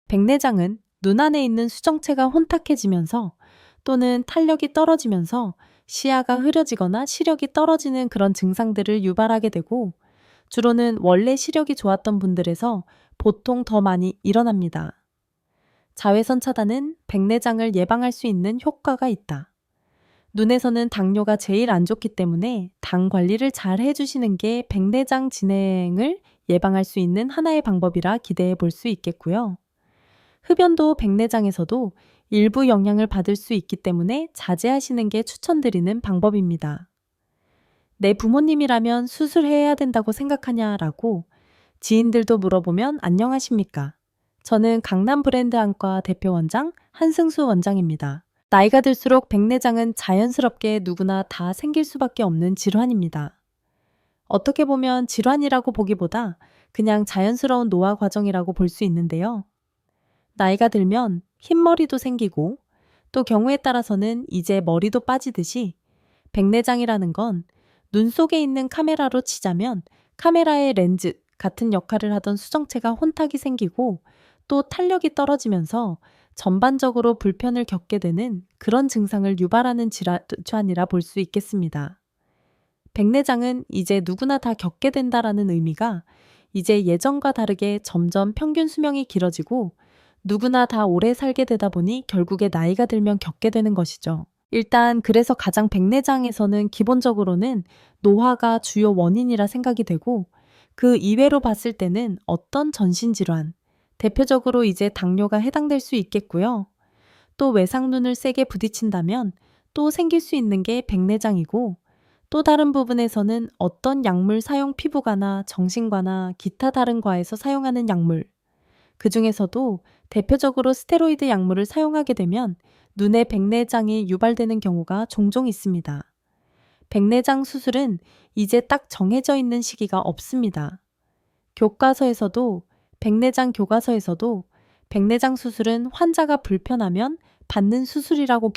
백내장은 눈 안에 있는 수정체가 혼탁해지면서 또는 탄력이 떨어지면서 시야가 흐려지거나 시력이 떨어지는 그런 증상들을 유발하게 되고 주로는 원래 시력이 좋았던 분들에서 보통 더 많이 일어납니다. 자외선 차단은 백내장을 예방할 수 있는 효과가 있다. 눈에서는 당뇨가 제일 안 좋기 때문에 당 관리를 잘 해주시는 게 백내장 진행을 예방할 수 있는 하나의 방법이라 기대해 볼 수 있겠고요. 흡연도 백내장에서도 일부 영향을 받을 수 있기 때문에 자제하시는 게 추천드리는 방법입니다. 내 부모님이라면 수술해야 된다고 생각하냐라고 지인들도 물어보면 안녕하십니까? 저는 강남 브랜드 안과 대표 원장 한승수 원장입니다. 나이가 들수록 백내장은 자연스럽게 누구나 다 생길 수밖에 없는 질환입니다. 어떻게 보면 질환이라고 보기보다 그냥 자연스러운 노화 과정이라고 볼 수 있는데요. 나이가 들면 흰머리도 생기고 또 경우에 따라서는 이제 머리도 빠지듯이 백내장이라는 건 눈 속에 있는 카메라로 치자면 카메라의 렌즈 같은 역할을 하던 수정체가 혼탁이 생기고 또 탄력이 떨어지면서 전반적으로 불편을 겪게 되는 그런 증상을 유발하는 질환이라 볼 수 있겠습니다. 백내장은 이제 누구나 다 겪게 된다라는 의미가 이제 예전과 다르게 점점 평균 수명이 길어지고 누구나 다 오래 살게 되다 보니 결국에 나이가 들면 겪게 되는 것이죠. 일단 그래서 가장 백내장에서는 기본적으로는 노화가 주요 원인이라 생각이 되고 그 이외로 봤을 때는 어떤 전신질환, 대표적으로 이제 당뇨가 해당될 수 있겠고요. 또 외상눈을 세게 부딪힌다면 또 생길 수 있는 게 백내장이고 또 다른 부분에서는 어떤 약물 사용 피부과나 정신과나 기타 다른 과에서 사용하는 약물, 그 중에서도 대표적으로 스테로이드 약물을 사용하게 되면 눈에 백내장이 유발되는 경우가 종종 있습니다. 백내장 수술은 이제 딱 정해져 있는 시기가 없습니다. 교과서에서도 백내장 교과서에서도 백내장 수술은 환자가 불편하면 받는 수술이라고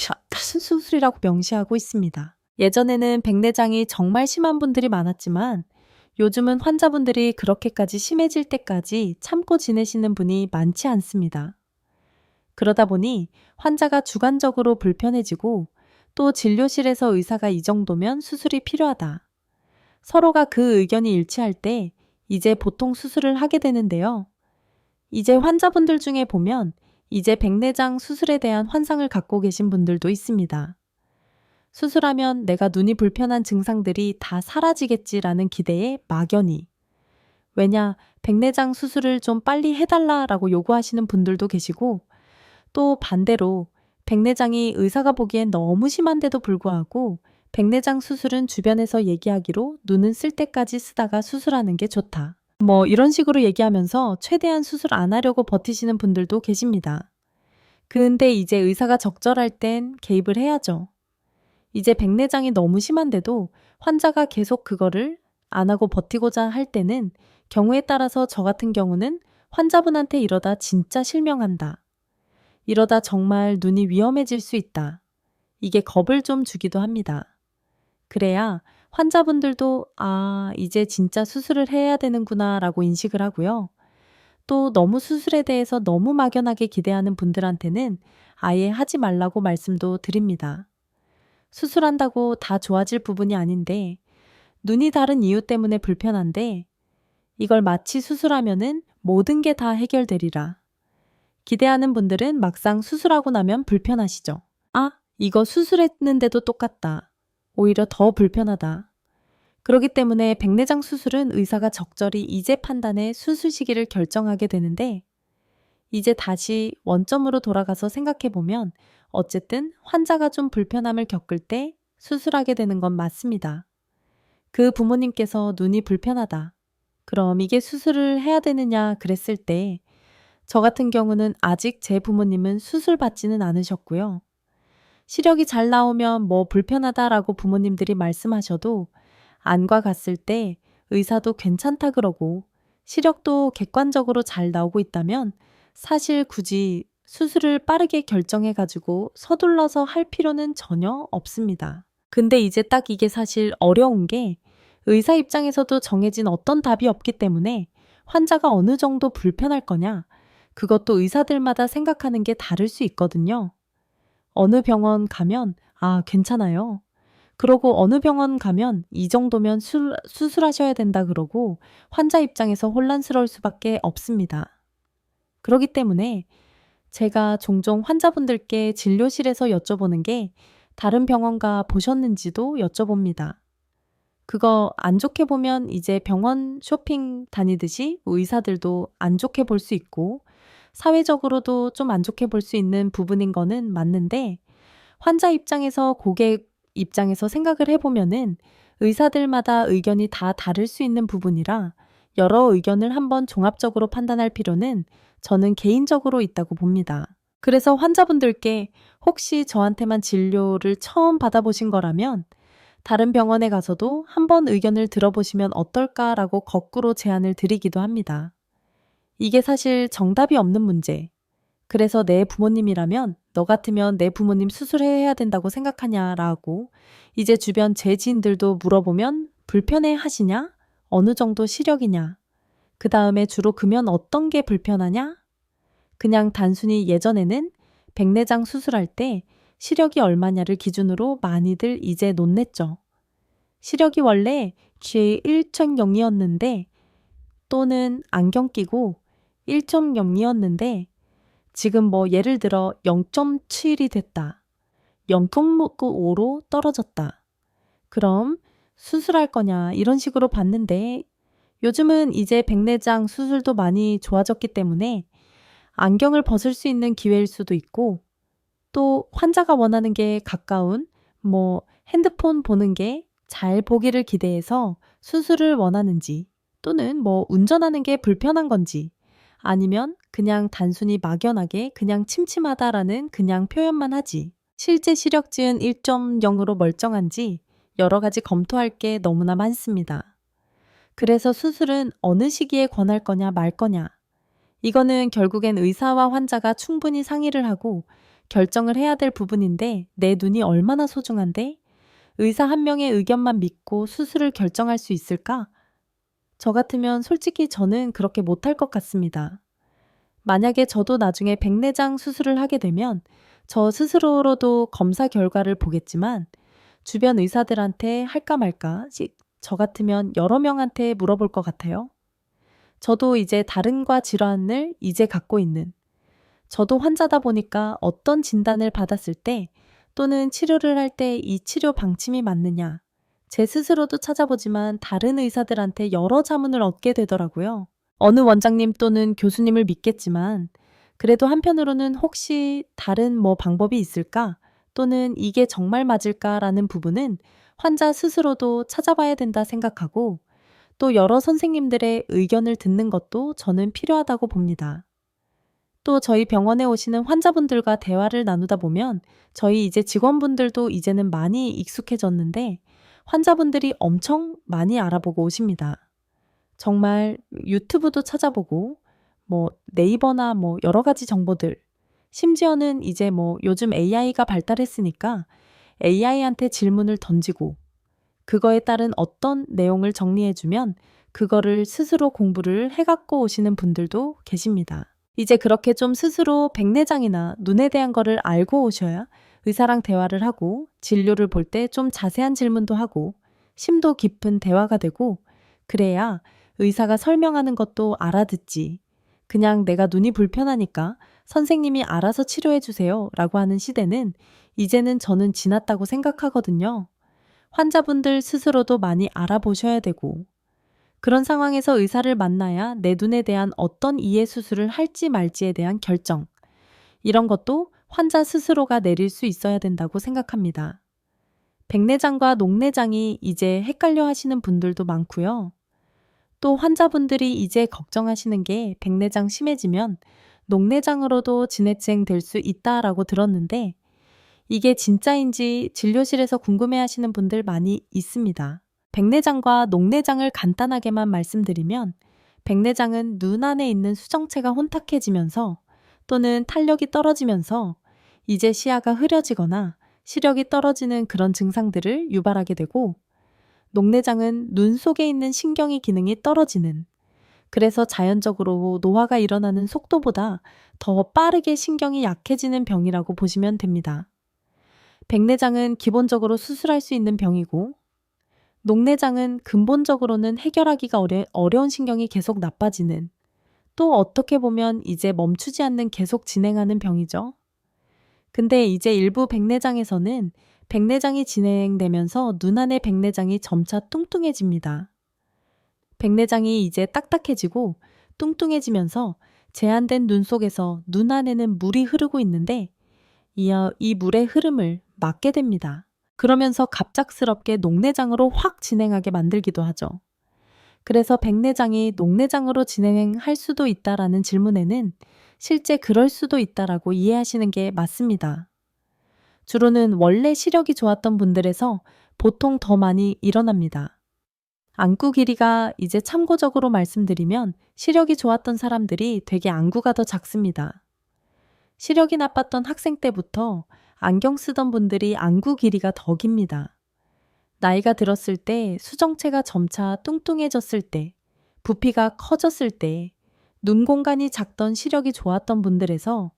명시하고 있습니다. 예전에는 백내장이 정말 심한 분들이 많았지만 요즘은 환자분들이 그렇게까지 심해질 때까지 참고 지내시는 분이 많지 않습니다. 그러다 보니 환자가 주관적으로 불편해지고 또 진료실에서 의사가 이 정도면 수술이 필요하다. 서로가 그 의견이 일치할 때 이제 보통 수술을 하게 되는데요. 이제 환자분들 중에 보면 이제 백내장 수술에 대한 환상을 갖고 계신 분들도 있습니다. 수술하면 내가 눈이 불편한 증상들이 다 사라지겠지라는 기대에 막연히. 왜냐, 백내장 수술을 좀 빨리 해달라라고 요구하시는 분들도 계시고 또 반대로 백내장이 의사가 보기엔 너무 심한데도 불구하고 백내장 수술은 주변에서 얘기하기로 눈은 쓸 때까지 쓰다가 수술하는 게 좋다. 이런 식으로 얘기하면서 최대한 수술 안 하려고 버티시는 분들도 계십니다. 근데 이제 의사가 적절할 땐 개입을 해야죠. 이제 백내장이 너무 심한데도 환자가 계속 그거를 안 하고 버티고자 할 때는 경우에 따라서 저 같은 경우는 환자분한테 이러다 진짜 실명한다. 이러다 정말 눈이 위험해질 수 있다. 이게 겁을 좀 주기도 합니다. 그래야 환자분들도 이제 진짜 수술을 해야 되는구나 라고 인식을 하고요. 또 너무 수술에 대해서 너무 막연하게 기대하는 분들한테는 아예 하지 말라고 말씀도 드립니다. 수술한다고 다 좋아질 부분이 아닌데 눈이 다른 이유 때문에 불편한데 이걸 마치 수술하면은 모든 게 다 해결되리라. 기대하는 분들은 막상 수술하고 나면 불편하시죠. 이거 수술했는데도 똑같다. 오히려 더 불편하다. 그렇기 때문에 백내장 수술은 의사가 적절히 이제 판단해 수술 시기를 결정하게 되는데 이제 다시 원점으로 돌아가서 생각해보면 어쨌든 환자가 좀 불편함을 겪을 때 수술하게 되는 건 맞습니다. 그 부모님께서 눈이 불편하다. 그럼 이게 수술을 해야 되느냐 그랬을 때 저 같은 경우는 아직 제 부모님은 수술 받지는 않으셨고요. 시력이 잘 나오면 불편하다라고 부모님들이 말씀하셔도 안과 갔을 때 의사도 괜찮다 그러고 시력도 객관적으로 잘 나오고 있다면 사실 굳이 수술을 빠르게 결정해가지고 서둘러서 할 필요는 전혀 없습니다. 근데 이제 딱 이게 사실 어려운 게 의사 입장에서도 정해진 어떤 답이 없기 때문에 환자가 어느 정도 불편할 거냐, 그것도 의사들마다 생각하는 게 다를 수 있거든요. 어느 병원 가면 괜찮아요. 그러고 어느 병원 가면 이 정도면 수술하셔야 된다 그러고 환자 입장에서 혼란스러울 수밖에 없습니다. 그렇기 때문에 제가 종종 환자분들께 진료실에서 여쭤보는 게 다른 병원가 보셨는지도 여쭤봅니다. 그거 안 좋게 보면 이제 병원 쇼핑 다니듯이 의사들도 안 좋게 볼 수 있고 사회적으로도 좀 안 좋게 볼 수 있는 부분인 거는 맞는데 환자 입장에서 고객 입장에서 생각을 해보면은 의사들마다 의견이 다 다를 수 있는 부분이라 여러 의견을 한번 종합적으로 판단할 필요는 저는 개인적으로 있다고 봅니다. 그래서 환자분들께 혹시 저한테만 진료를 처음 받아보신 거라면 다른 병원에 가서도 한번 의견을 들어보시면 어떨까라고 거꾸로 제안을 드리기도 합니다. 이게 사실 정답이 없는 문제. 그래서 내 부모님이라면 너 같으면 내 부모님 수술해야 된다고 생각하냐라고 이제 주변 제 지인들도 물어보면 불편해 하시냐? 어느 정도 시력이냐? 그 다음에 주로 금연 어떤 게 불편하냐? 그냥 단순히 예전에는 백내장 수술할 때 시력이 얼마냐를 기준으로 많이들 이제 논냈죠. 시력이 원래 G1.0이었는데 또는 안경 끼고 1.0이었는데 지금 뭐 예를 들어 0.7이 됐다. 0.5로 떨어졌다. 그럼 수술할 거냐 이런 식으로 봤는데 요즘은 이제 백내장 수술도 많이 좋아졌기 때문에 안경을 벗을 수 있는 기회일 수도 있고 또 환자가 원하는 게 가까운 핸드폰 보는 게 잘 보기를 기대해서 수술을 원하는지 또는 운전하는 게 불편한 건지 아니면 그냥 단순히 막연하게 그냥 침침하다라는 그냥 표현만 하지 실제 시력지은 1.0으로 멀쩡한지 여러 가지 검토할 게 너무나 많습니다. 그래서 수술은 어느 시기에 권할 거냐 말 거냐 이거는 결국엔 의사와 환자가 충분히 상의를 하고 결정을 해야 될 부분인데 내 눈이 얼마나 소중한데 의사 한 명의 의견만 믿고 수술을 결정할 수 있을까? 저 같으면 솔직히 저는 그렇게 못할 것 같습니다. 만약에 저도 나중에 백내장 수술을 하게 되면 저 스스로로도 검사 결과를 보겠지만 주변 의사들한테 할까 말까 저 같으면 여러 명한테 물어볼 것 같아요. 저도 이제 다른과 질환을 이제 갖고 있는 저도 환자다 보니까 어떤 진단을 받았을 때 또는 치료를 할 때 이 치료 방침이 맞느냐 제 스스로도 찾아보지만 다른 의사들한테 여러 자문을 얻게 되더라고요. 어느 원장님 또는 교수님을 믿겠지만 그래도 한편으로는 혹시 다른 방법이 있을까 또는 이게 정말 맞을까라는 부분은 환자 스스로도 찾아봐야 된다 생각하고 또 여러 선생님들의 의견을 듣는 것도 저는 필요하다고 봅니다. 또 저희 병원에 오시는 환자분들과 대화를 나누다 보면 저희 이제 직원분들도 이제는 많이 익숙해졌는데 환자분들이 엄청 많이 알아보고 오십니다. 정말 유튜브도 찾아보고 네이버나 여러 가지 정보들 심지어는 이제 요즘 AI가 발달했으니까 AI한테 질문을 던지고 그거에 따른 어떤 내용을 정리해주면 그거를 스스로 공부를 해갖고 오시는 분들도 계십니다. 이제 그렇게 좀 스스로 백내장이나 눈에 대한 거를 알고 오셔야 의사랑 대화를 하고 진료를 볼 때 좀 자세한 질문도 하고 심도 깊은 대화가 되고 그래야 의사가 설명하는 것도 알아듣지. 그냥 내가 눈이 불편하니까 선생님이 알아서 치료해 주세요 라고 하는 시대는 이제는 저는 지났다고 생각하거든요. 환자분들 스스로도 많이 알아보셔야 되고 그런 상황에서 의사를 만나야 내 눈에 대한 어떤 이해 수술을 할지 말지에 대한 결정 이런 것도 환자 스스로가 내릴 수 있어야 된다고 생각합니다. 백내장과 녹내장이 이제 헷갈려 하시는 분들도 많고요. 또 환자분들이 이제 걱정하시는 게 백내장 심해지면 녹내장으로도 진행될 수 있다라고 들었는데 이게 진짜인지 진료실에서 궁금해하시는 분들 많이 있습니다. 백내장과 녹내장을 간단하게만 말씀드리면 백내장은 눈 안에 있는 수정체가 혼탁해지면서 또는 탄력이 떨어지면서 이제 시야가 흐려지거나 시력이 떨어지는 그런 증상들을 유발하게 되고 녹내장은 눈 속에 있는 신경의 기능이 떨어지는 그래서 자연적으로 노화가 일어나는 속도보다 더 빠르게 신경이 약해지는 병이라고 보시면 됩니다. 백내장은 기본적으로 수술할 수 있는 병이고, 녹내장은 근본적으로는 해결하기가 어려운 신경이 계속 나빠지는, 또 어떻게 보면 이제 멈추지 않는 계속 진행하는 병이죠. 근데 이제 일부 백내장에서는 백내장이 진행되면서 눈 안의 백내장이 점차 뚱뚱해집니다. 백내장이 이제 딱딱해지고 뚱뚱해지면서 제한된 눈 속에서 눈 안에는 물이 흐르고 있는데 이 물의 흐름을 막게 됩니다. 그러면서 갑작스럽게 녹내장으로 확 진행하게 만들기도 하죠. 그래서 백내장이 녹내장으로 진행할 수도 있다라는 질문에는 실제 그럴 수도 있다라고 이해하시는 게 맞습니다. 주로는 원래 시력이 좋았던 분들에서 보통 더 많이 일어납니다. 안구 길이가 이제 참고적으로 말씀드리면 시력이 좋았던 사람들이 되게 안구가 더 작습니다. 시력이 나빴던 학생 때부터 안경 쓰던 분들이 안구 길이가 더 깁니다. 나이가 들었을 때, 수정체가 점차 뚱뚱해졌을 때, 부피가 커졌을 때, 눈 공간이 작던 시력이 좋았던 분들에서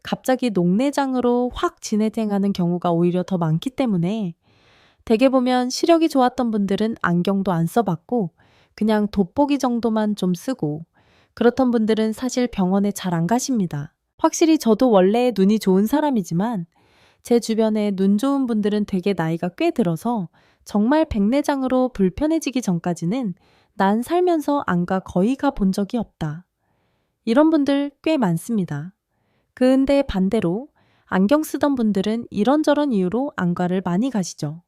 갑자기 녹내장으로 확 진행하는 경우가 오히려 더 많기 때문에 대개 보면 시력이 좋았던 분들은 안경도 안 써봤고 그냥 돋보기 정도만 좀 쓰고 그렇던 분들은 사실 병원에 잘 안 가십니다. 확실히 저도 원래 눈이 좋은 사람이지만 제 주변에 눈 좋은 분들은 되게 나이가 꽤 들어서 정말 백내장으로 불편해지기 전까지는 난 살면서 안과 거의 가본 적이 없다. 이런 분들 꽤 많습니다. 근데 반대로 안경 쓰던 분들은 이런저런 이유로 안과를 많이 가시죠.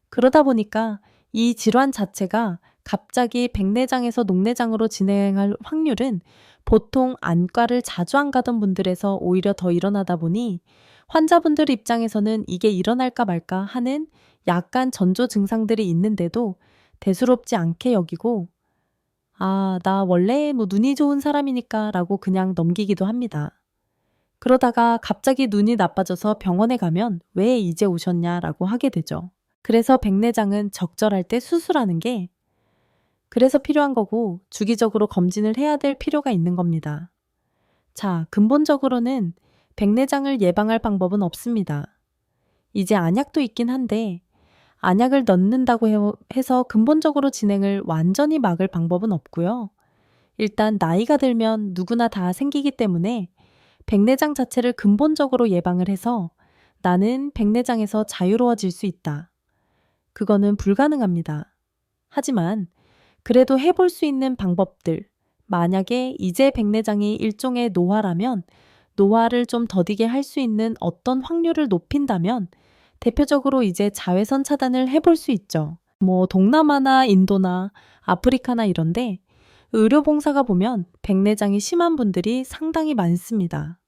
그러다 보니까 이 질환 자체가 갑자기 백내장에서 녹내장으로 진행할 확률은 보통 안과를 자주 안 가던 분들에서 오히려 더 일어나다 보니 환자분들 입장에서는 이게 일어날까 말까 하는 약간 전조 증상들이 있는데도 대수롭지 않게 여기고 나 원래 눈이 좋은 사람이니까 라고 그냥 넘기기도 합니다. 그러다가 갑자기 눈이 나빠져서 병원에 가면 왜 이제 오셨냐라고 하게 되죠. 그래서 백내장은 적절할 때 수술하는 게 그래서 필요한 거고 주기적으로 검진을 해야 될 필요가 있는 겁니다. 자, 근본적으로는 백내장을 예방할 방법은 없습니다. 이제 안약도 있긴 한데 안약을 넣는다고 해서 근본적으로 진행을 완전히 막을 방법은 없고요. 일단 나이가 들면 누구나 다 생기기 때문에 백내장 자체를 근본적으로 예방을 해서 나는 백내장에서 자유로워질 수 있다. 그거는 불가능합니다. 하지만 그래도 해볼 수 있는 방법들, 만약에 이제 백내장이 일종의 노화라면 노화를 좀 더디게 할 수 있는 어떤 확률을 높인다면 대표적으로 이제 자외선 차단을 해볼 수 있죠. 동남아나 인도나 아프리카나 이런데 의료봉사가 보면 백내장이 심한 분들이 상당히 많습니다.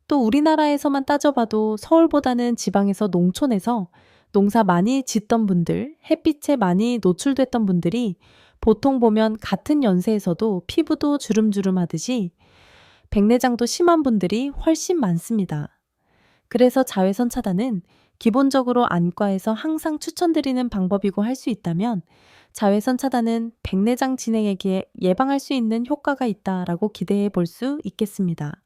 또 우리나라에서만 따져봐도 서울보다는 지방에서 농촌에서 농사 많이 짓던 분들, 햇빛에 많이 노출됐던 분들이 보통 보면 같은 연세에서도 피부도 주름주름 하듯이 백내장도 심한 분들이 훨씬 많습니다. 그래서 자외선 차단은 기본적으로 안과에서 항상 추천드리는 방법이고 할 수 있다면 자외선 차단은 백내장 진행에게 예방할 수 있는 효과가 있다라고 기대해 볼 수 있겠습니다.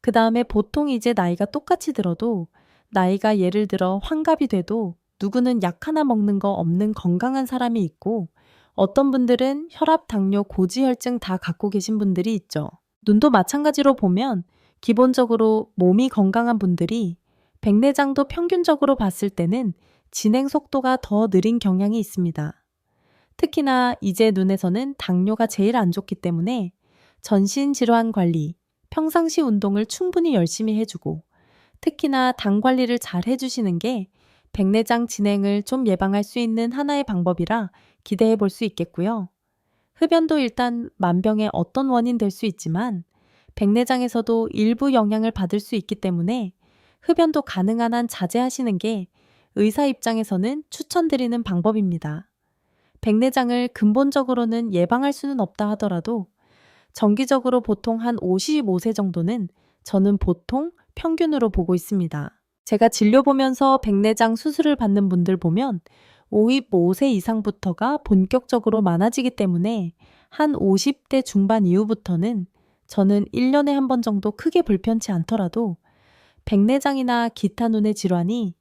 그 다음에 보통 이제 나이가 똑같이 들어도 나이가 예를 들어 환갑이 돼도 누구는 약 하나 먹는 거 없는 건강한 사람이 있고 어떤 분들은 혈압, 당뇨, 고지혈증 다 갖고 계신 분들이 있죠. 눈도 마찬가지로 보면 기본적으로 몸이 건강한 분들이 백내장도 평균적으로 봤을 때는 진행 속도가 더 느린 경향이 있습니다. 특히나 이제 눈에서는 당뇨가 제일 안 좋기 때문에 전신 질환 관리, 평상시 운동을 충분히 열심히 해주고 특히나 당 관리를 잘 해주시는 게 백내장 진행을 좀 예방할 수 있는 하나의 방법이라 기대해 볼 수 있겠고요. 흡연도 일단 만병의 어떤 원인 될 수 있지만 백내장에서도 일부 영향을 받을 수 있기 때문에 흡연도 가능한 한 자제하시는 게 의사 입장에서는 추천드리는 방법입니다. 백내장을 근본적으로는 예방할 수는 없다 하더라도 정기적으로 보통 한 55세 정도는 저는 보통 평균으로 보고 있습니다. 제가 진료 보면서 백내장 수술을 받는 분들 보면 55세 이상부터가 본격적으로 많아지기 때문에 한 50대 중반 이후부터는 저는 1년에 한 번 정도 크게 불편치 않더라도 백내장이나 기타 눈의 질환이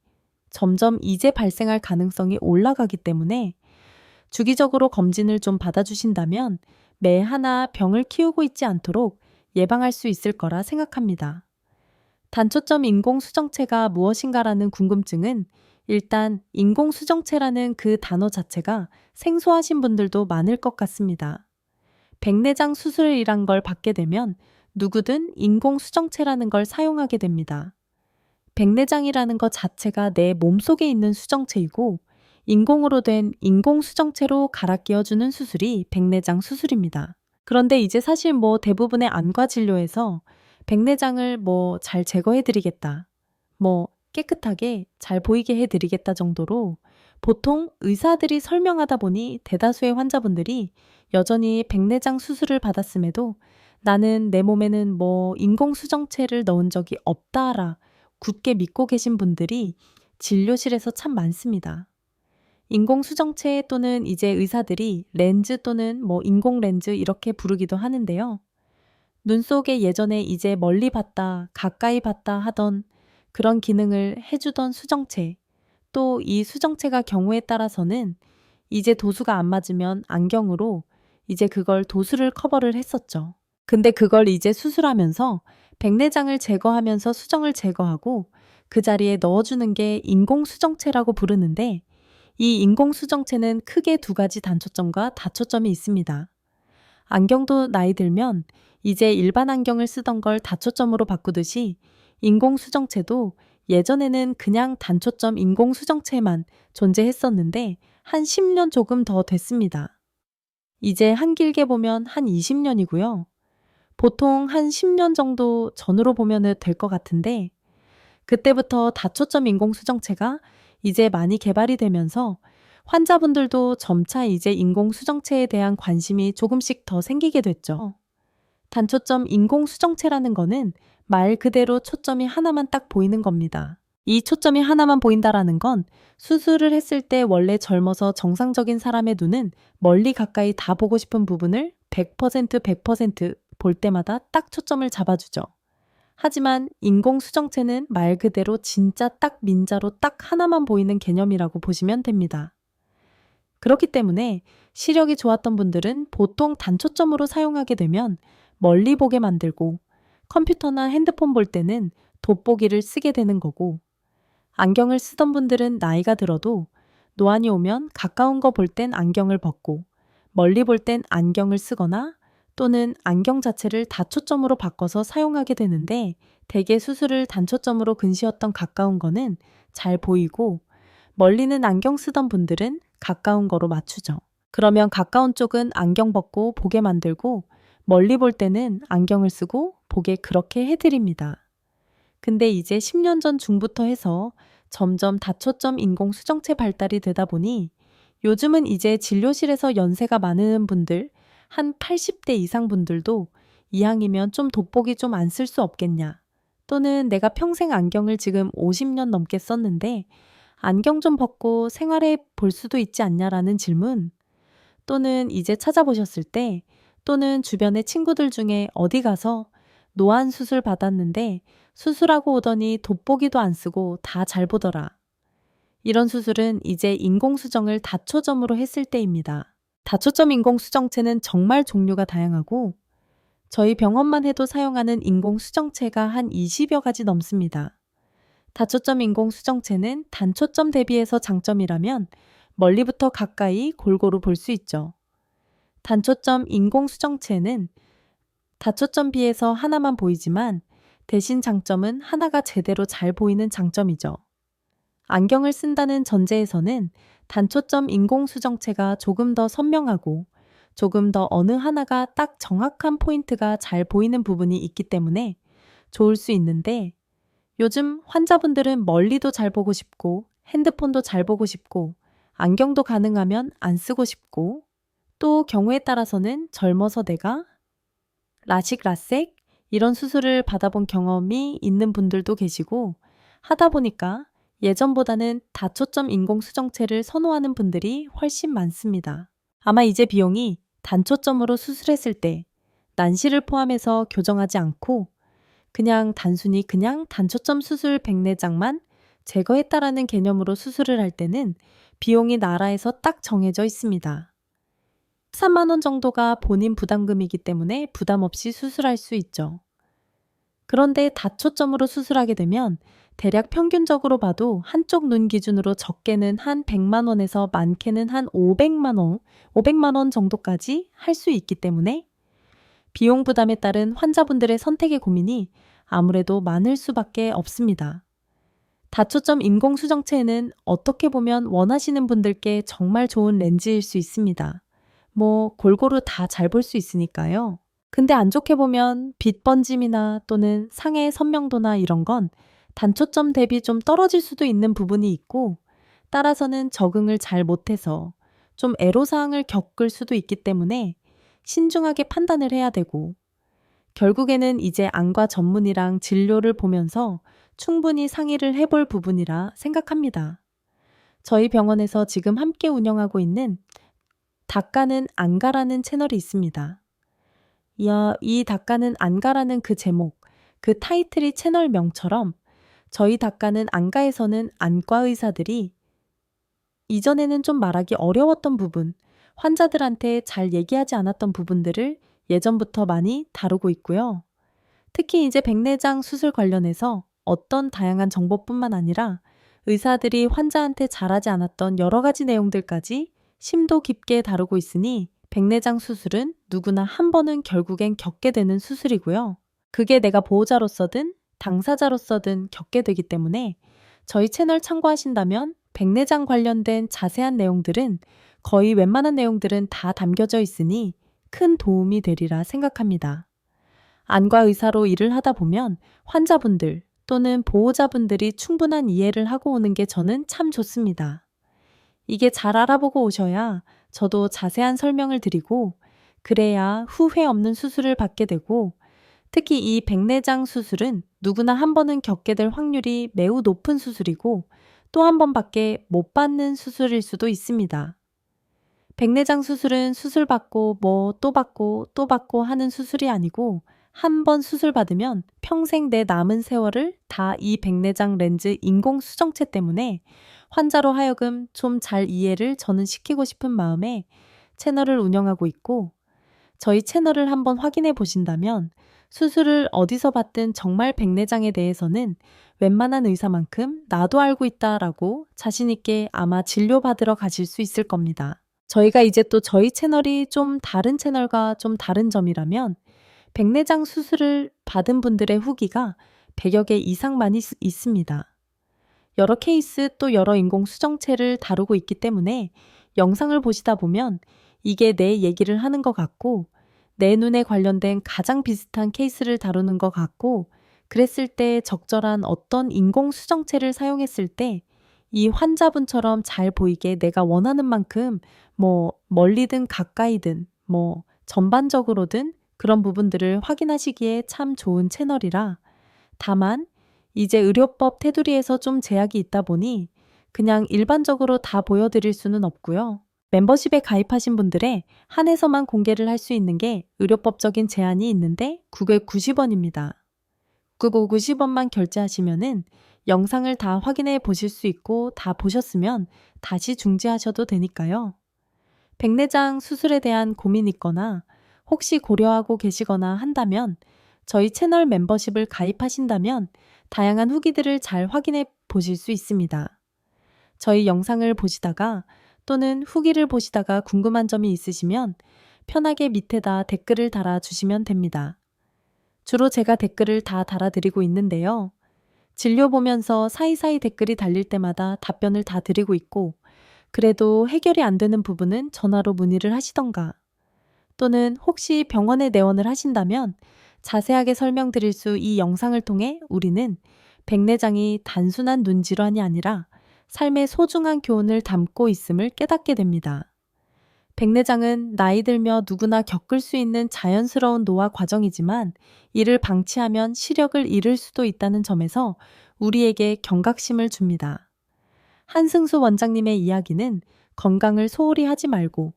점점 이제 발생할 가능성이 올라가기 때문에 주기적으로 검진을 좀 받아주신다면 매 하나 병을 키우고 있지 않도록 예방할 수 있을 거라 생각합니다. 단초점 인공수정체가 무엇인가라는 궁금증은 일단 인공수정체라는 그 단어 자체가 생소하신 분들도 많을 것 같습니다. 백내장 수술이란 걸 받게 되면 누구든 인공수정체라는 걸 사용하게 됩니다. 백내장이라는 것 자체가 내 몸속에 있는 수정체이고 인공으로 된 인공수정체로 갈아 끼워주는 수술이 백내장 수술입니다. 그런데 이제 사실 대부분의 안과 진료에서 백내장을 잘 제거해드리겠다, 깨끗하게 잘 보이게 해드리겠다 정도로 보통 의사들이 설명하다 보니 대다수의 환자분들이 여전히 백내장 수술을 받았음에도 나는 내 몸에는 인공수정체를 넣은 적이 없다라 굳게 믿고 계신 분들이 진료실에서 참 많습니다. 인공수정체 또는 이제 의사들이 렌즈 또는 인공렌즈 이렇게 부르기도 하는데요. 눈 속에 예전에 이제 멀리 봤다, 가까이 봤다 하던 그런 기능을 해주던 수정체, 또 이 수정체가 경우에 따라서는 이제 도수가 안 맞으면 안경으로 이제 그걸 도수를 커버를 했었죠. 근데 그걸 이제 수술하면서 백내장을 제거하면서 수정을 제거하고 그 자리에 넣어주는 게 인공수정체라고 부르는데 이 인공수정체는 크게 두 가지 단초점과 다초점이 있습니다. 안경도 나이 들면 이제 일반 안경을 쓰던 걸 다초점으로 바꾸듯이 인공수정체도 예전에는 그냥 단초점 인공수정체만 존재했었는데 한 10년 조금 더 됐습니다. 이제 한 길게 보면 한 20년이고요. 보통 한 10년 정도 전으로 보면 될 것 같은데 그때부터 다초점 인공수정체가 이제 많이 개발이 되면서 환자분들도 점차 이제 인공수정체에 대한 관심이 조금씩 더 생기게 됐죠. 단초점 인공수정체라는 거는 말 그대로 초점이 하나만 딱 보이는 겁니다. 이 초점이 하나만 보인다라는 건 수술을 했을 때 원래 젊어서 정상적인 사람의 눈은 멀리 가까이 다 보고 싶은 부분을 100% 볼 때마다 딱 초점을 잡아주죠. 하지만 인공수정체는 말 그대로 진짜 딱 민자로 딱 하나만 보이는 개념이라고 보시면 됩니다. 그렇기 때문에 시력이 좋았던 분들은 보통 단초점으로 사용하게 되면 멀리 보게 만들고 컴퓨터나 핸드폰 볼 때는 돋보기를 쓰게 되는 거고 안경을 쓰던 분들은 나이가 들어도 노안이 오면 가까운 거 볼 땐 안경을 벗고 멀리 볼 땐 안경을 쓰거나 또는 안경 자체를 다초점으로 바꿔서 사용하게 되는데 대개 수술을 단초점으로 근시었던 가까운 거는 잘 보이고 멀리는 안경 쓰던 분들은 가까운 거로 맞추죠. 그러면 가까운 쪽은 안경 벗고 보게 만들고 멀리 볼 때는 안경을 쓰고 보게 그렇게 해드립니다. 근데 이제 10년 전 중부터 해서 점점 다초점 인공수정체 발달이 되다 보니 요즘은 이제 진료실에서 연세가 많은 분들, 한 80대 이상 분들도 이왕이면 좀 돋보기 좀 안 쓸 수 없겠냐. 또는 내가 평생 안경을 지금 50년 넘게 썼는데 안경 좀 벗고 생활해 볼 수도 있지 않냐라는 질문. 또는 이제 찾아보셨을 때 또는 주변의 친구들 중에 어디 가서 노안 수술 받았는데 수술하고 오더니 돋보기도 안 쓰고 다 잘 보더라. 이런 수술은 이제 인공수정을 다초점으로 했을 때입니다. 다초점 인공수정체는 정말 종류가 다양하고 저희 병원만 해도 사용하는 인공수정체가 한 20여 가지 넘습니다. 다초점 인공수정체는 단초점 대비해서 장점이라면 멀리부터 가까이 골고루 볼 수 있죠. 단초점 인공수정체는 다초점 비해서 하나만 보이지만 대신 장점은 하나가 제대로 잘 보이는 장점이죠. 안경을 쓴다는 전제에서는 단초점 인공수정체가 조금 더 선명하고 조금 더 어느 하나가 딱 정확한 포인트가 잘 보이는 부분이 있기 때문에 좋을 수 있는데 요즘 환자분들은 멀리도 잘 보고 싶고 핸드폰도 잘 보고 싶고 안경도 가능하면 안 쓰고 싶고 또 경우에 따라서는 젊어서 내가 라식, 라섹 이런 수술을 받아본 경험이 있는 분들도 계시고 하다 보니까 예전보다는 다초점 인공수정체를 선호하는 분들이 훨씬 많습니다. 아마 이제 비용이 단초점으로 수술했을 때 난시를 포함해서 교정하지 않고 그냥 단순히 단초점 수술 백내장만 제거했다라는 개념으로 수술을 할 때는 비용이 나라에서 딱 정해져 있습니다. 3만 원 정도가 본인 부담금이기 때문에 부담 없이 수술할 수 있죠. 그런데 다초점으로 수술하게 되면 대략 평균적으로 봐도 한쪽 눈 기준으로 적게는 한 100만 원에서 많게는 한 500만 원 정도까지 할 수 있기 때문에 비용 부담에 따른 환자분들의 선택의 고민이 아무래도 많을 수밖에 없습니다. 다초점 인공수정체는 어떻게 보면 원하시는 분들께 정말 좋은 렌즈일 수 있습니다. 골고루 다 잘 볼 수 있으니까요. 근데 안 좋게 보면 빛 번짐이나 또는 상의 선명도나 이런 건 단초점 대비 좀 떨어질 수도 있는 부분이 있고 따라서는 적응을 잘 못해서 좀 애로사항을 겪을 수도 있기 때문에 신중하게 판단을 해야 되고 결국에는 이제 안과 전문의랑 진료를 보면서 충분히 상의를 해볼 부분이라 생각합니다. 저희 병원에서 지금 함께 운영하고 있는 닦아는 안가라는 채널이 있습니다. 이 닦아는 안가라는 그 제목, 그 타이틀이 채널명처럼 저희 닦아는 안가에서는 안과 의사들이 이전에는 좀 말하기 어려웠던 부분, 환자들한테 잘 얘기하지 않았던 부분들을 예전부터 많이 다루고 있고요. 특히 이제 백내장 수술 관련해서 어떤 다양한 정보뿐만 아니라 의사들이 환자한테 잘하지 않았던 여러 가지 내용들까지 심도 깊게 다루고 있으니 백내장 수술은 누구나 한 번은 결국엔 겪게 되는 수술이고요. 그게 내가 보호자로서든 당사자로서든 겪게 되기 때문에 저희 채널 참고하신다면 백내장 관련된 자세한 내용들은 거의 웬만한 내용들은 다 담겨져 있으니 큰 도움이 되리라 생각합니다. 안과 의사로 일을 하다 보면 환자분들 또는 보호자분들이 충분한 이해를 하고 오는 게 저는 참 좋습니다. 이게 잘 알아보고 오셔야 저도 자세한 설명을 드리고 그래야 후회 없는 수술을 받게 되고 특히 이 백내장 수술은 누구나 한 번은 겪게 될 확률이 매우 높은 수술이고 또 한 번밖에 못 받는 수술일 수도 있습니다. 백내장 수술은 수술 받고 또 받고 또 받고 하는 수술이 아니고 한 번 수술 받으면 평생 내 남은 세월을 다 이 백내장 렌즈 인공수정체 때문에 환자로 하여금 좀 잘 이해를 저는 시키고 싶은 마음에 채널을 운영하고 있고 저희 채널을 한번 확인해 보신다면 수술을 어디서 받든 정말 백내장에 대해서는 웬만한 의사만큼 나도 알고 있다라고 자신있게 아마 진료받으러 가실 수 있을 겁니다. 저희가 이제 또 저희 채널이 좀 다른 채널과 좀 다른 점이라면 백내장 수술을 받은 분들의 후기가 100여 개 이상 많이 있습니다. 여러 케이스 또 여러 인공수정체를 다루고 있기 때문에 영상을 보시다 보면 이게 내 얘기를 하는 것 같고 내 눈에 관련된 가장 비슷한 케이스를 다루는 것 같고 그랬을 때 적절한 어떤 인공수정체를 사용했을 때 이 환자분처럼 잘 보이게 내가 원하는 만큼 멀리든 가까이든 전반적으로든 그런 부분들을 확인하시기에 참 좋은 채널이라 다만 이제 의료법 테두리에서 좀 제약이 있다 보니 그냥 일반적으로 다 보여드릴 수는 없고요. 멤버십에 가입하신 분들의 한해서만 공개를 할 수 있는 게 의료법적인 제한이 있는데 990원입니다. 990원만 결제하시면은 영상을 다 확인해 보실 수 있고 다 보셨으면 다시 중지하셔도 되니까요. 백내장 수술에 대한 고민이 있거나 혹시 고려하고 계시거나 한다면 저희 채널 멤버십을 가입하신다면 다양한 후기들을 잘 확인해 보실 수 있습니다. 저희 영상을 보시다가 또는 후기를 보시다가 궁금한 점이 있으시면 편하게 밑에다 댓글을 달아주시면 됩니다. 주로 제가 댓글을 다 달아드리고 있는데요. 진료 보면서 사이사이 댓글이 달릴 때마다 답변을 다 드리고 있고 그래도 해결이 안 되는 부분은 전화로 문의를 하시던가 또는 혹시 병원에 내원을 하신다면 자세하게 설명드릴 수 이 영상을 통해 우리는 백내장이 단순한 눈질환이 아니라 삶의 소중한 교훈을 담고 있음을 깨닫게 됩니다. 백내장은 나이 들며 누구나 겪을 수 있는 자연스러운 노화 과정이지만 이를 방치하면 시력을 잃을 수도 있다는 점에서 우리에게 경각심을 줍니다. 한승수 원장님의 이야기는 건강을 소홀히 하지 말고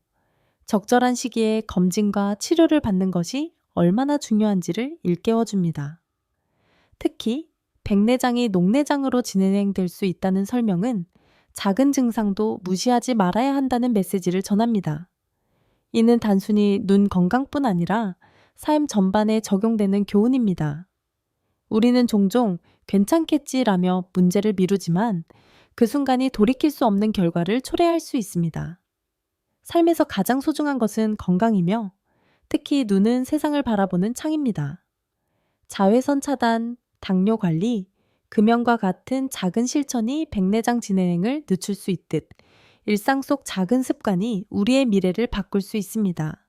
적절한 시기에 검진과 치료를 받는 것이 얼마나 중요한지를 일깨워줍니다. 특히 백내장이 녹내장으로 진행될 수 있다는 설명은 작은 증상도 무시하지 말아야 한다는 메시지를 전합니다. 이는 단순히 눈 건강뿐 아니라 삶 전반에 적용되는 교훈입니다. 우리는 종종 괜찮겠지라며 문제를 미루지만 그 순간이 돌이킬 수 없는 결과를 초래할 수 있습니다. 삶에서 가장 소중한 것은 건강이며 특히 눈은 세상을 바라보는 창입니다. 자외선 차단, 당뇨 관리, 금연과 같은 작은 실천이 백내장 진행을 늦출 수 있듯 일상 속 작은 습관이 우리의 미래를 바꿀 수 있습니다.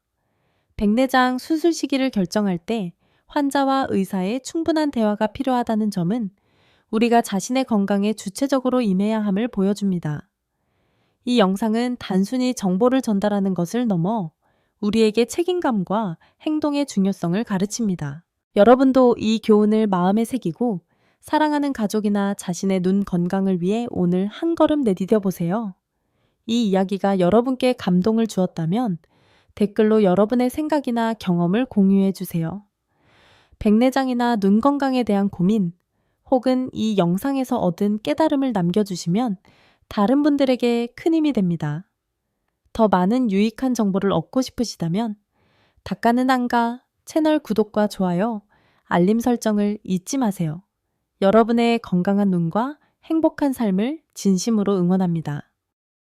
백내장 수술 시기를 결정할 때 환자와 의사의 충분한 대화가 필요하다는 점은 우리가 자신의 건강에 주체적으로 임해야 함을 보여줍니다. 이 영상은 단순히 정보를 전달하는 것을 넘어 우리에게 책임감과 행동의 중요성을 가르칩니다. 여러분도 이 교훈을 마음에 새기고 사랑하는 가족이나 자신의 눈 건강을 위해 오늘 한 걸음 내디뎌 보세요. 이 이야기가 여러분께 감동을 주었다면 댓글로 여러분의 생각이나 경험을 공유해 주세요. 백내장이나 눈 건강에 대한 고민 혹은 이 영상에서 얻은 깨달음을 남겨주시면 다른 분들에게 큰 힘이 됩니다. 더 많은 유익한 정보를 얻고 싶으시다면 닦아는 한가 채널 구독과 좋아요, 알림 설정을 잊지 마세요. 여러분의 건강한 눈과 행복한 삶을 진심으로 응원합니다.